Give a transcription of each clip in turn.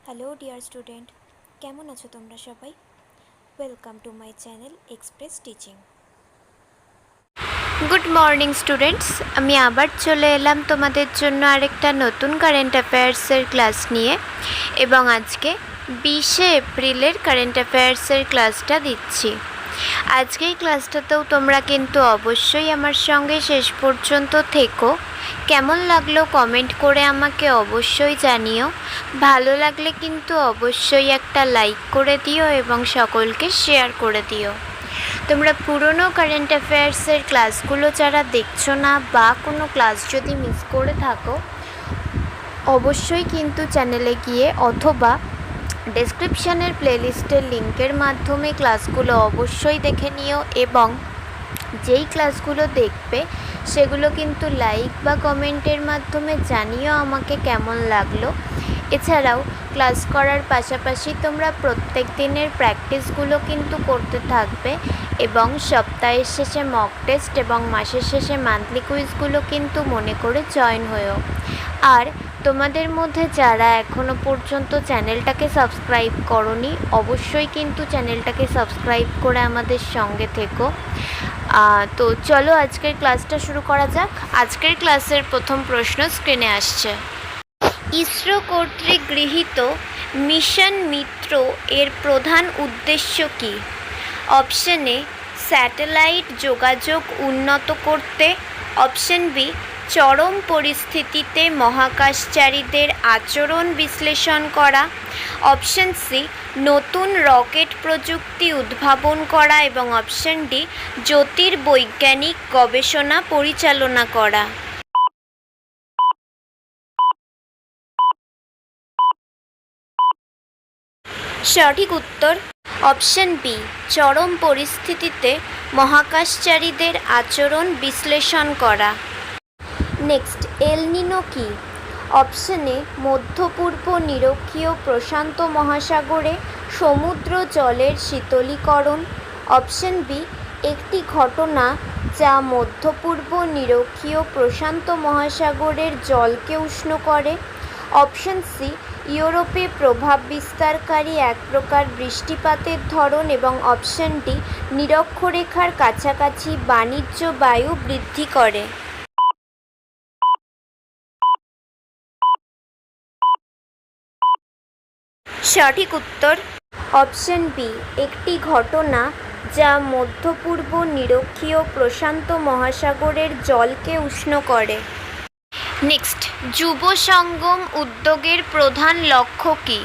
Hello dear student, কেমন আছো তোমরা সবাই? Welcome to my channel express teaching. Good morning students, আমি আবার চলে এলাম তোমাদের জন্য আরেকটা নতুন কারেন্ট অ্যাফেয়ার্সের ক্লাস নিয়ে। এবং আজকে 20শে এপ্রিলের কারেন্ট অ্যাফেয়ার্সের ক্লাসটা দিচ্ছি। আজকে এই ক্লাসটাতেও তোমরা কিন্তু অবশ্যই আমার সঙ্গে শেষ পর্যন্ত থেকো। কেমন লাগলো কমেন্ট করে আমাকে অবশ্যই জানিও। ভালো লাগলে কিন্তু অবশ্যই একটা লাইক করে দিও এবং সকলকে শেয়ার করে দিও। তোমরা পুরনো কারেন্ট অ্যাফেয়ার্সের ক্লাসগুলো যারা দেখছো না বা কোনো ক্লাস যদি মিস করে থাকো, অবশ্যই কিন্তু চ্যানেলে গিয়ে অথবা ডেসক্রিপশানের প্লেলিস্টের লিঙ্কের মাধ্যমে ক্লাসগুলো অবশ্যই দেখে নিও। এবং যেই ক্লাসগুলো দেখবে সেগুলো কিন্তু লাইক বা কমেন্টের মাধ্যমে জানিও আমাকে কেমন লাগলো। এছাড়াও ক্লাস করার পাশাপাশি তোমরা প্রত্যেক দিনের প্র্যাকটিসগুলো কিন্তু করতে থাকবে এবং সপ্তাহের শেষে মক টেস্ট এবং মাসের শেষে মান্থলি কুইজগুলো কিন্তু মনে করে জয়েন হয়েও। আর তোমাদের মধ্যে যারা এখনও পর্যন্ত চ্যানেলটাকে সাবস্ক্রাইব করোনি, অবশ্যই কিন্তু চ্যানেলটাকে সাবস্ক্রাইব করে আমাদের সঙ্গে থেকো। তো চলো আজকের ক্লাসটা শুরু করা যাক। আজকের ক্লাসের প্রথম প্রশ্ন স্ক্রিনে আসছে। ইসরো কর্তৃক গৃহীত মিশন মিত্র এর প্রধান উদ্দেশ্য কী? অপশন এ স্যাটেলাইট যোগাযোগ উন্নত করতে, অপশন বি চরম পরিস্থিতিতে মহাকাশচারীদের আচরণ বিশ্লেষণ করা, অপশন সি নতুন রকেট প্রযুক্তি উদ্ভাবন করা এবং অপশন ডি জ্যোতির্বৈজ্ঞানিক গবেষণা পরিচালনা করা। সঠিক উত্তর অপশন বি চরম পরিস্থিতিতে মহাকাশচারীদের আচরণ বিশ্লেষণ করা। নেক্সট, এল নিনো কি? অপশন এ মধ্য পূর্ব নিরক্ষীয় প্রশান্ত মহাসাগরে সমুদ্র জলের শীতলীকরণ, অপশন বি একটি ঘটনা যা মধ্য পূর্ব নিরক্ষীয় প্রশান্ত মহাসাগরের জলকে উষ্ণ করে, অপশন সি ইউরোপে প্রভাব বিস্তারকারী এক প্রকার বৃষ্টিপাতের ধরন এবং অপশন ডি নিরক্ষরেখার কাছাকাছি বাণিজ্য বায়ু বৃদ্ধি করে। সঠিক উত্তর অপশন বি একটি ঘটনা যা মধ্য পূর্ব নিরক্ষীয় প্রশান্ত মহাসাগরের জলকে উষ্ণ করে। নেক্সট, যুব সঙ্গম উদ্যোগের প্রধান লক্ষ্য কী?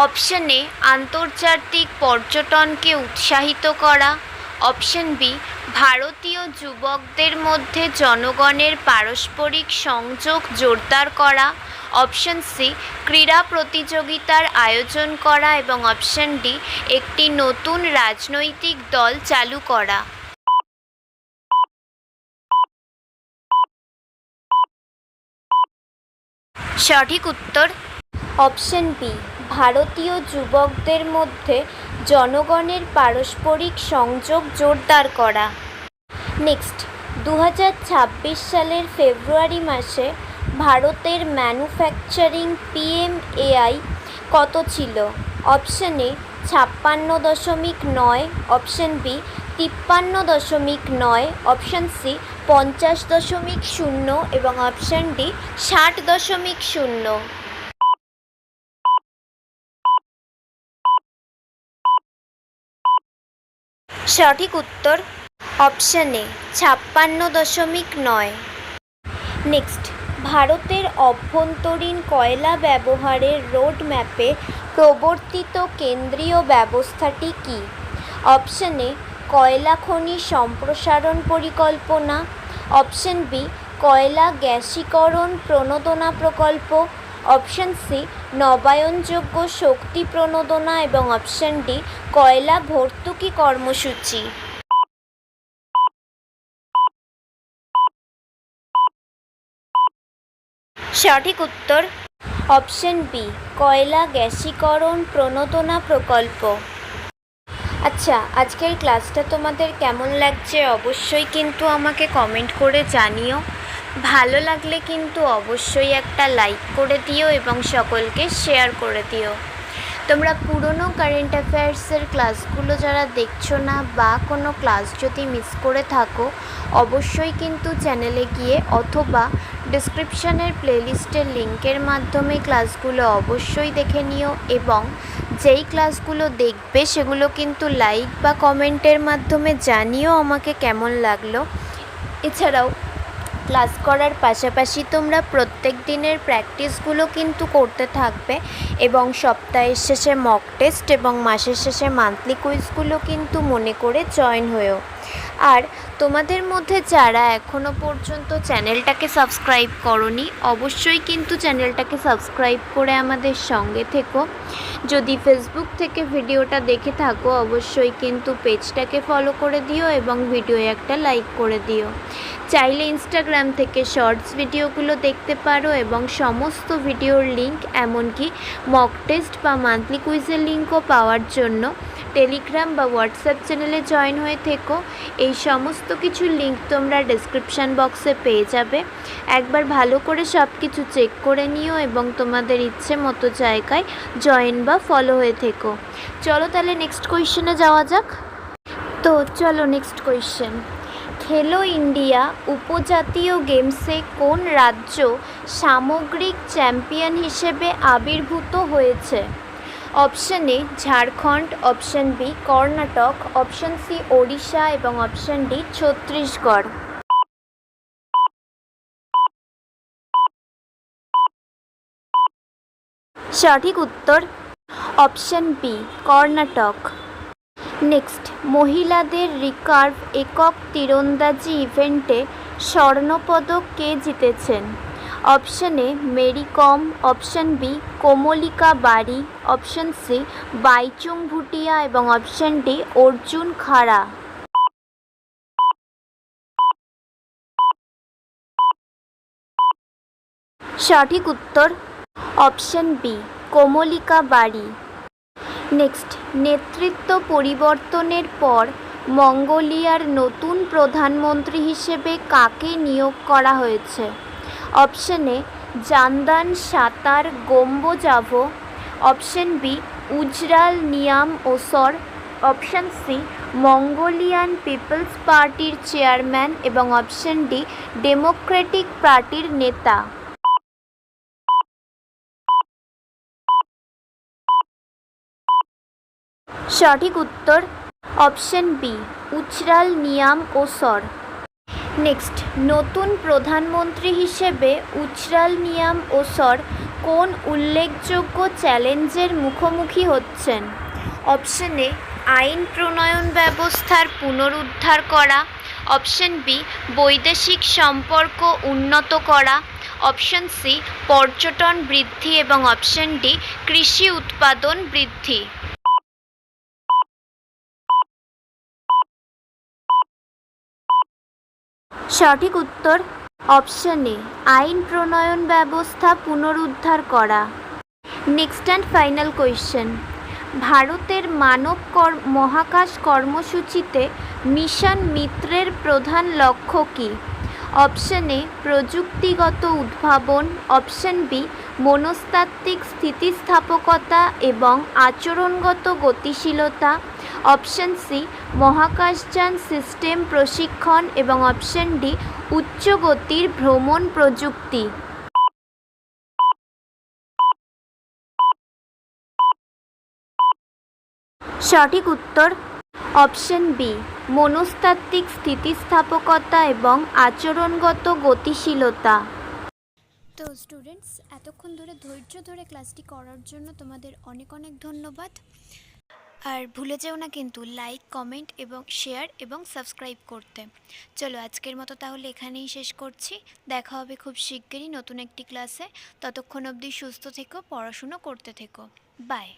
অপশন এ আন্তর্জাতিক পর্যটনকে উৎসাহিত করা, অপশন বি ভারতীয় যুবকদের মধ্যে জনগণের পারস্পরিক সংযোগ জোরদার করা, অপশন সি ক্রীড়া প্রতিযোগিতার আয়োজন করা এবং অপশন ডি একটি নতুন রাজনৈতিক দল চালু করা। সঠিক উত্তর অপশন বি ভারতীয় যুবকদের মধ্যে জনগণের পারস্পরিক সংযোগ জোরদার করা। নেক্সট, 2026 সালের ফেব্রুয়ারি মাসে ভারতের ম্যানুফ্যাকচারিং পিএমএআই কত ছিল? Option A 56.9, option B 53.9, option C 50.0 এবং অপশন ডি 60.0। সঠিক উত্তর অপশন এ 56.9। নেক্সট, ভারতের অভ্যন্তরীণ কয়লা ব্যবহারের রোডম্যাপে প্রবর্তিত কেন্দ্রীয় ব্যবস্থাটি কী? অপশন এ কয়লা খনি সম্প্রসারণ পরিকল্পনা, অপশন বি কয়লা গ্যাসীকরণ প্রণোদনা প্রকল্প, অপশন সি নবায়নযোগ্য শক্তি প্রণোদনা এবং অপশন ডি কয়লা ভর্তুকি কর্মসূচি। সঠিক উত্তর অপশন বি কয়লা গ্যাসীকরণ প্রণোদনা প্রকল্প। আচ্ছা, আজকের ক্লাসটা তোমাদের কেমন লাগছে অবশ্যই কিন্তু আমাকে কমেন্ট করে জানিও। ভালো লাগলে কিন্তু অবশ্যই একটা লাইক করে দিও এবং সকলকে শেয়ার করে দিও। তোমরা পুরনো কারেন্ট অ্যাফেয়ার্সের ক্লাসগুলো যারা দেখছো না বা কোনো ক্লাস যদি মিস করে থাকো, অবশ্যই কিন্তু চ্যানেলে গিয়ে অথবা ডিসক্রিপশানের প্লেলিস্টের লিঙ্কের মাধ্যমে ক্লাসগুলো অবশ্যই দেখে নিও এবং যেই ক্লাসগুলো দেখবে সেগুলো কিন্তু লাইক বা কমেন্টের মাধ্যমে জানিও আমাকে কেমন লাগলো। এছাড়াও ক্লাস করার পাশাপাশি তোমরা প্রত্যেক দিনের প্র্যাকটিসগুলো কিন্তু করতে থাকবে এবং সপ্তাহের শেষে মক টেস্ট এবং মাসের শেষে মান্থলি কুইজগুলো কিন্তু মনে করে জয়েন হয়েও। আর তোমাদের মধ্যে যারা এখনও পর্যন্ত চ্যানেলটাকে সাবস্ক্রাইব করোনি, অবশ্যই কিন্তু চ্যানেলটাকে সাবস্ক্রাইব করে আমাদের সঙ্গে থেকো। যদি ফেসবুক থেকে ভিডিওটা দেখে থাকো, অবশ্যই কিন্তু পেজটাকে ফলো করে দিও এবং ভিডিওয়ে একটা লাইক করে দিও। চাইলে ইনস্টাগ্রাম থেকে শর্টস ভিডিওগুলো দেখতে পারো এবং সমস্ত ভিডিওর লিঙ্ক, এমনকি মক টেস্ট বা মান্থলি কুইজের লিঙ্কও পাওয়ার জন্য টেলিগ্রাম বা হোয়াটসঅ্যাপ চ্যানেলে জয়েন হয়ে থেকো। এই সমস্ত কিছুর লিঙ্ক তোমরা ডেসক্রিপশান বক্সে পেয়ে যাবে। একবার ভালো করে সব কিছু চেক করে নিও এবং তোমাদের ইচ্ছে মতো জায়গায় জয়েন বা ফলো হয়ে থেকো। চলো তাহলে নেক্সট কোয়েশ্চেনে যাওয়া যাক। তো চলো নেক্সট কোয়েশ্চেন। খেলো ইন্ডিয়া উপজাতীয় গেমসে কোন রাজ্য সামগ্রিক চ্যাম্পিয়ন হিসেবে আবির্ভূত হয়েছে? Option A Jharkhand, option B Karnataka, option C Odisha এবং অপশন ডি ছত্তিশগড়। সঠিক উত্তর অপশন বি কর্ণাটক। নেক্সট, মহিলাদের রিকার্ভ একক তীরন্দাজি ইভেন্টে স্বর্ণপদক কে জিতেছেন? Option A Mary Kom, option B Komalika Bari, option C Baichung Bhutia এবং অপশন ডি অর্জুন খাড়া। সঠিক উত্তর option B Komalika Bari. Next, নেতৃত্ব পরিবর্তনের পর মঙ্গোলিয়ার নতুন প্রধানমন্ত্রী হিসেবে কাকে নিয়োগ করা হয়েছে? Option A Zandanshatar Gombojav, option B Uchral Nyam Osor, option C Mongolian people's পার্টির চেয়ারম্যান এবং অপশন ডি ডেমোক্রেটিক পার্টির নেতা। সঠিক উত্তর option B Uchral Nyam Osor. Next, নতুন প্রধানমন্ত্রী হিসেবে উজরাল নিয়াম ওসর কোন উল্লেখযোগ্য চ্যালেঞ্জের মুখোমুখি হচ্ছেন? অপশন এ আইন প্রণয়ন ব্যবস্থার পুনরুদ্ধার করা, অপশন বি বৈদেশিক সম্পর্ক উন্নত করা, অপশন সি পর্যটন বৃদ্ধি এবং অপশন ডি কৃষি উৎপাদন বৃদ্ধি। সঠিক উত্তর অপশন এ আইন প্রণয়ন ব্যবস্থা পুনরুদ্ধার করা। Next and final question. ভারতের মানব মহাকাশ কর্মসূচিতে মিশন মিত্রের প্রধান লক্ষ্য কী? অপশন এ প্রযুক্তিগত উদ্ভাবন, অপশন বি মনস্তাত্ত্বিক স্থিতিস্থাপকতা এবং আচরণগত গতিশীলতা, অপশন সি মহাকাশযান সিস্টেম প্রশিক্ষণ এবং অপশন ডি উচ্চ গতির ভ্রমণ প্রযুক্তি। সঠিক উত্তর অপশন বি মনস্তাত্ত্বিক স্থিতিস্থাপকতা এবং আচরণগত গতিশীলতা। তো স্টুডেন্টস, এতক্ষণ ধরে ধৈর্য ধরে ক্লাসটি করার জন্য তোমাদের অনেক অনেক ধন্যবাদ। আর ভুলে যেও না কিন্তু লাইক, কমেন্ট এবং শেয়ার এবং সাবস্ক্রাইব করতে। চলো আজকের মতো তাহলে এখানেই শেষ করছি। দেখা হবে খুব শিগগিরই নতুন একটি ক্লাসে। ততক্ষণ অবধি সুস্থ থেকো, পড়াশুনো করতে থেকো। বাই।